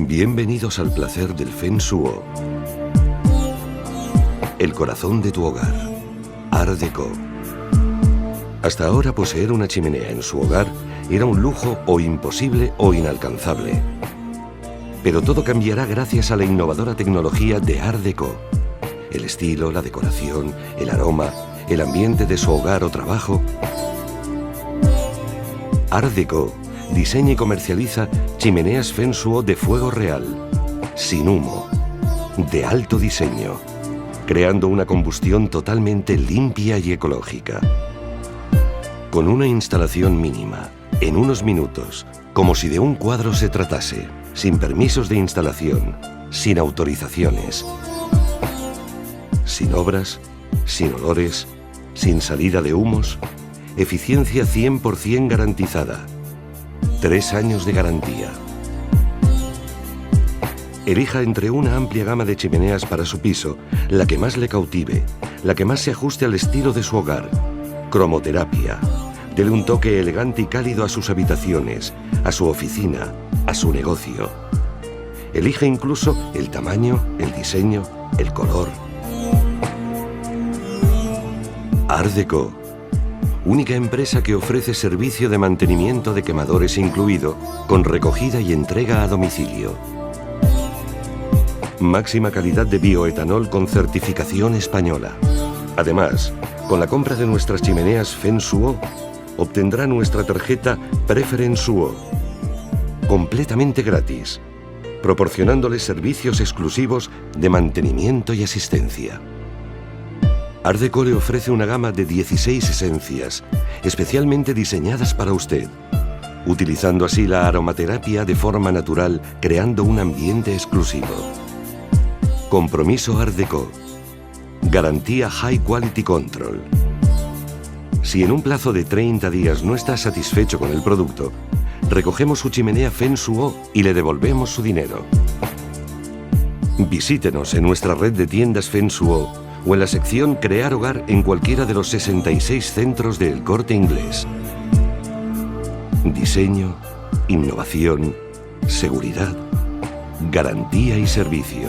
Bienvenidos al placer del Feng Shui. El corazón de tu hogar. Art Deco. Hasta ahora poseer una chimenea en su hogar era un lujo o imposible o inalcanzable. Pero todo cambiará gracias a la innovadora tecnología de Art Deco. El estilo, la decoración, el aroma, el ambiente de su hogar o trabajo. Art Deco diseña y comercializa chimeneas Feng Shui de fuego real, sin humo, de alto diseño, creando una combustión totalmente limpia y ecológica. Con una instalación mínima, en unos minutos, como si de un cuadro se tratase, sin permisos de instalación, sin autorizaciones, sin obras, sin olores, sin salida de humos, eficiencia 100% garantizada. 3 años de garantía. Elija entre una amplia gama de chimeneas para su piso, la que más le cautive, la que más se ajuste al estilo de su hogar. Cromoterapia. Dele un toque elegante y cálido a sus habitaciones, a su oficina, a su negocio. Elige incluso el tamaño, el diseño, el color. Art Deco. Única empresa que ofrece servicio de mantenimiento de quemadores incluido, con recogida y entrega a domicilio. Máxima calidad de bioetanol con certificación española. Además, con la compra de nuestras chimeneas Feng Shui, obtendrá nuestra tarjeta Preference Shui, completamente gratis, proporcionándole servicios exclusivos de mantenimiento y asistencia. Art Deco le ofrece una gama de 16 esencias, especialmente diseñadas para usted, utilizando así la aromaterapia de forma natural, creando un ambiente exclusivo. Compromiso Art Deco. Garantía High Quality Control. Si en un plazo de 30 días no está satisfecho con el producto, recogemos su chimenea Feng Shui y le devolvemos su dinero. Visítenos en nuestra red de tiendas Feng Shui o en la sección Crear Hogar en cualquiera de los 66 centros de El Corte Inglés. Diseño, innovación, seguridad, garantía y servicio.